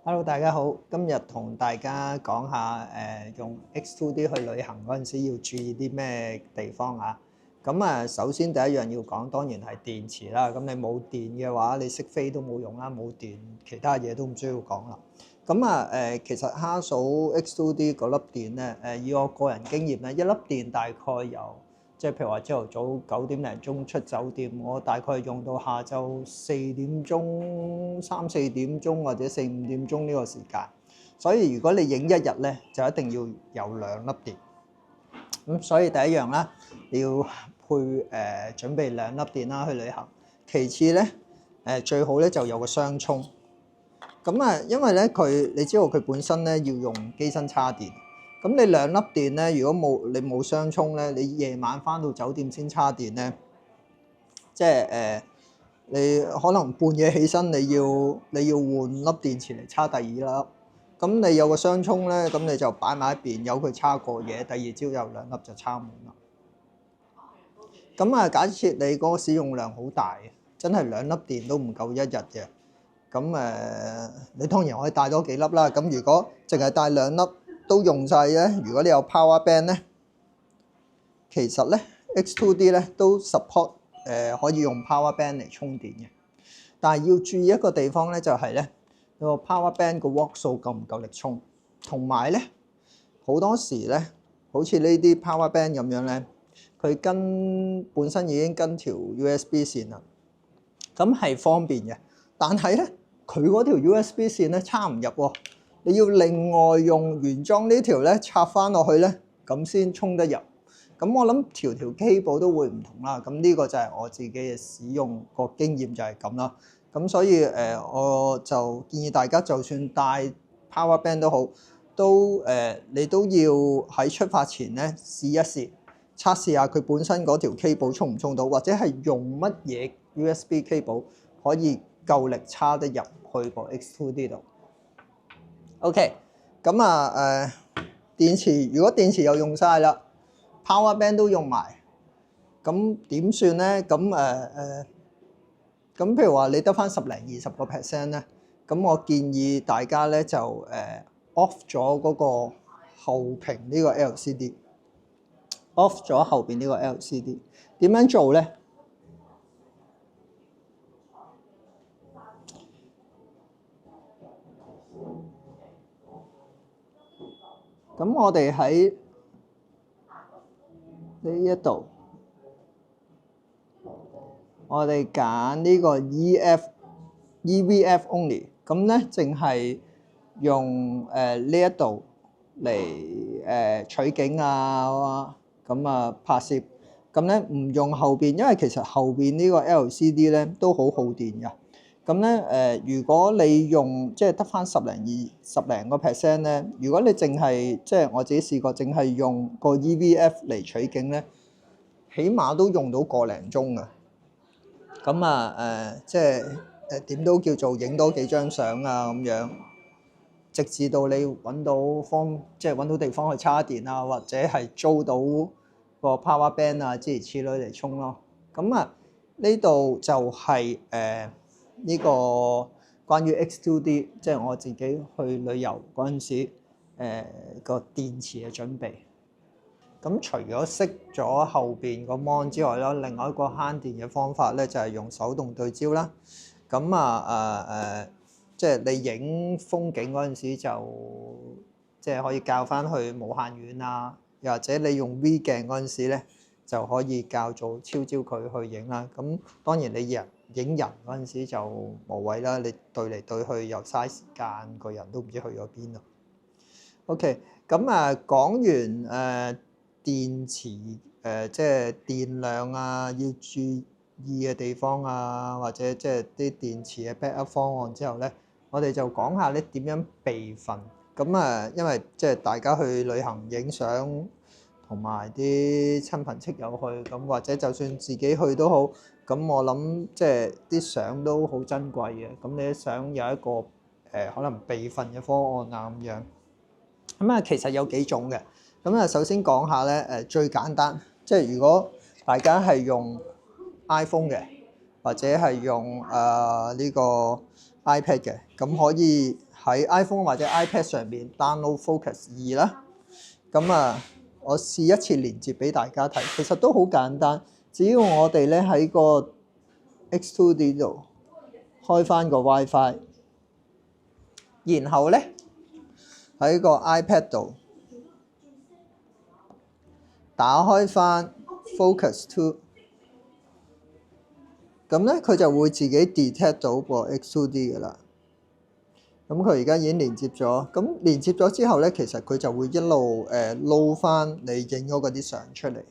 Hello，大家好。今日同大家講下用 X2D 去旅行嗰陣時要注意啲咩地方啊？首先第一樣要講，當然係電池啦。咁你冇電嘅話，你識飛都冇用啦。冇電，其他嘢都唔需要講啦。其實哈數 X2D 嗰粒電咧，以我個人經驗咧，一粒電大概由即係譬如話朝頭早9點零鐘出酒店，我大概用到下晝4點鐘、3、4點鐘或者4、5點鐘呢個時間。所以如果你影一日咧，就一定要有2粒電。所以第一樣啦，你要準備2粒電啦去旅行。其次咧，最好咧就有個雙充。因為咧你知道佢本身咧要用機身叉電。咁你2粒電咧，如果你冇雙充咧，你夜晚翻到酒店先叉電咧，你可能半夜起身你要換粒電池嚟叉第2粒。咁你有個雙充咧，咁你就擺埋一邊，由佢叉過夜，第二朝有2粒就叉滿啦。假設你嗰個使用量好大，真係2粒電都唔夠一日嘅。你當然可以帶多幾粒啦。咁如果淨係帶2粒都用晒咧，如果你有 power bank 咧，其實咧 X2D 咧都 support 可以用 power bank 嚟充電嘅。但係要注意一個地方咧，就係咧個 power bank 個 watt 數夠唔夠力充，同埋咧好多時咧，好似呢啲 power bank 咁樣咧，佢本身已經跟條 USB 線啦，咁係方便嘅。但係咧，佢嗰條 USB 線咧插唔入喎，你要另外用原裝呢條咧插翻落去咧，咁先充得入。咁我諗條 cable 都會唔同啦。咁呢個就係我自己嘅使用個經驗就係咁啦。咁所以我就建議大家就算帶 power bank 都好，你都要喺出發前咧試一試，測試下佢本身嗰條 cable 充唔充到，或者係用乜嘢 USB cable 可以夠力叉得入去個 X2D 度。OK， 電池如果電池又用晒啦，power bank 都用埋，咁點算咧？咁譬如話你得翻10零20% 咧，咁我建議大家咧就off 咗嗰個後屏呢個 LCD，off 咗後邊呢個 LCD。點樣做咧？咁我哋喺呢一度，我哋揀呢個 EVF only，咁咧淨係用呢一度嚟取景啊，拍攝，咁咧唔用後邊，因為其實後邊呢個 LCD 咧都好耗電㗎。如果你用即係得翻10零個 percent 咧，如果你淨係即係我自己試過，淨係用個 EVF 嚟取景咧，起碼都用到個零鐘啊。點都叫做影多幾張相啊咁樣，直至到你揾到地方去叉電啊，或者係租到個 power bank 啊諸如此類嚟充咯。呢度就係呢個關於 X2D， 即係我自己去旅遊嗰陣時個電池嘅準備。咁除咗熄咗後邊個 mon 之外啦，另外一個慳電嘅方法咧就係用手動對焦啦。即係你影風景嗰陣時就即係可以校翻去無限遠啊，又或者你用 V 鏡嗰陣時咧就可以校做超焦距去影啦。咁當然你影人嗰陣時就無謂啦，你對嚟對去又嘥時間，個人都唔知去咗邊啦。OK， 講完電池即係電量啊，要注意嘅地方啊，或者即係啲電池嘅 backup 方案之後咧，我哋就講下咧點樣備份。因為即係大家去旅行影相，同埋啲親朋戚友去，咁或者就算自己去都好，咁我諗即係啲相都好珍貴嘅。咁你啲相有一個可能備份嘅方案啊咁樣。其實有幾種嘅。首先講下咧最簡單，即係如果大家係用 iPhone 嘅，或者係用呢個 iPad 嘅，咁可以喺 iPhone 或者 iPad 上面 download Focus 2啦。咁我試一次連接俾大家睇，其實都好簡單，只要我哋咧喺個 X2D 度開翻個 WiFi， 然後咧喺個 iPad 度打開翻 Focus 2，咁咧佢就會自己 detect 到個 X2D 嘅啦。咁佢而家已經連接咗，咁連接咗之後咧，其實佢就會一路撈翻你影咗嗰啲相出嚟。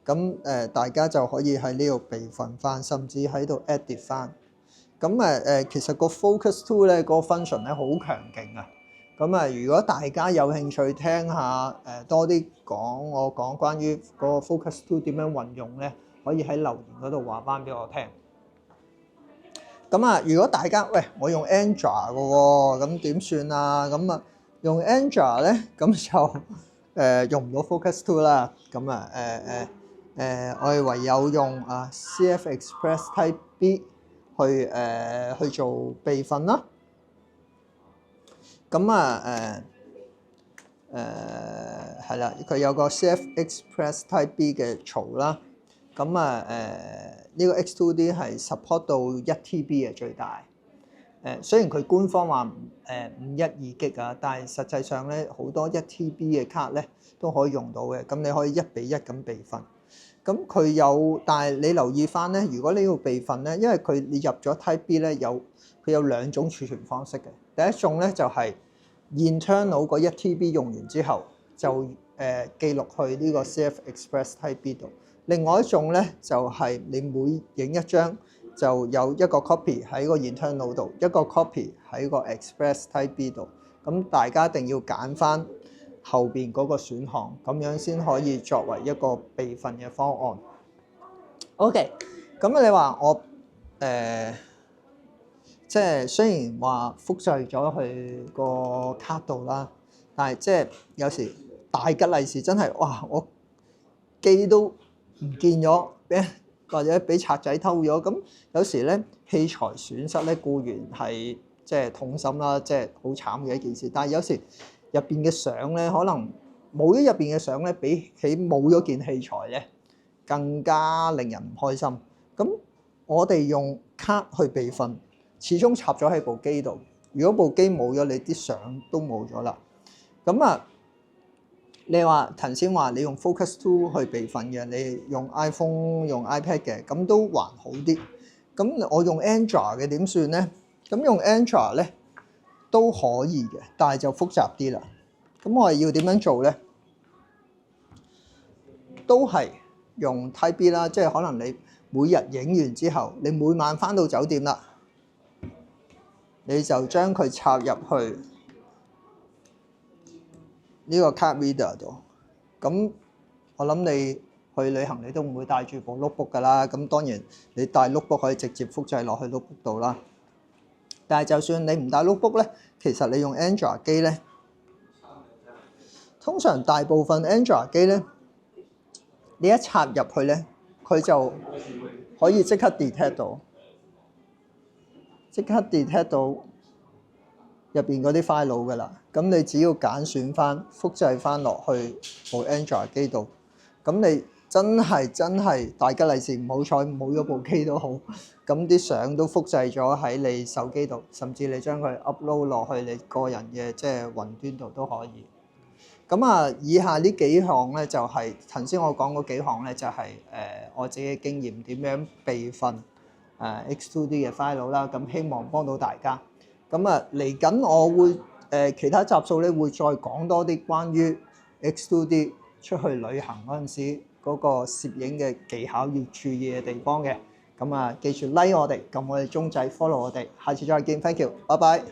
咁大家就可以喺呢度備份翻，甚至喺度 edit 翻。咁其實個 Focus 2咧個 function 咧好強勁啊！咁如果大家有興趣聽下多啲我講關於個 Focus 2點樣運用咧，可以喺留言嗰度話翻俾我聽。咁如果大家我用 Android 嘅喎，咁點算啊？咁用 Android 咧，咁就用唔到 Focus 2啦。咁我哋唯有用CF Express Type B 去做備份啦。咁係啦，佢有個 CF Express Type B 嘅槽啦。咁呢個 X2D 係 support 到1TB 嘅最大。雖然佢官方話512G 啊，但係實際上咧好多1TB 嘅卡咧都可以用到嘅。咁你可以1比1咁備份。咁佢有，但係你留意翻咧，如果你要備份咧，因為你入咗 Type B 咧，佢有兩種儲存方式嘅。第一種咧就係 internal 個1TB 用完之後就記錄去呢個 CF Express Type B 度。另外一種咧就係你每影一張就有一個 copy 喺個 internal 度，一個 copy 喺個 Express Type B 度。咁大家一定要揀翻後邊嗰個選項，咁樣先可以作為一個備份嘅方案。OK， 咁你話我即係雖然話複製咗去個卡度啦，但係即係有時大吉利是真係哇！我機都唔見咗，或者俾賊仔偷咗，咁有時咧器材損失咧固然係即係痛心啦，即係好慘嘅一件事。但係有時入邊嘅相咧，可能冇咗入邊嘅相咧，比起冇咗件器材咧，更加令人唔開心。咁我哋用卡去備份，始終插咗喺部機度。如果部機冇咗，你啲相都冇咗啦。咁你話頭先話你用 Focus 2去備份嘅，你用 iPhone 用 iPad 嘅，咁都還好啲。咁我用 Android 嘅點算咧？咁用 Android 咧都可以嘅，但係就複雜啲啦。咁我哋要點樣做咧？都係用 Type B 啦，即係可能你每日影完之後，你每晚返到酒店啦，你就將佢插入去呢個 card reader 度。咁我諗你去旅行你都唔會帶住部 notebook 㗎啦。咁當然你帶 notebook 可以直接複製落去 notebook 度啦。但係就算你唔帶 notebook 咧，其實你用 Android 機咧，通常大部分 Android 機咧，你一插入去咧，佢就可以即刻 detect 到入邊嗰啲 file 㗎啦。咁你只要揀選翻複製翻落去部 Android 機度，咁你真係大吉利是，唔好彩冇咗部機都好，咁啲相都複製咗喺你手機度，甚至你將佢 upload 落去你個人嘅即係雲端度都可以。咁以下呢幾項咧就係頭先我講嗰幾項咧，就係我自己嘅經驗點樣備份X2D 嘅 file 啦。咁希望幫到大家。咁嚟緊我會其他集數咧會再講多啲關於 X2D 出去旅行嗰陣時嗰個攝影嘅技巧要注意嘅地方嘅。咁記住 like 我哋，撳我哋鐘仔 follow 我哋，下次再見 ，thank you，拜拜。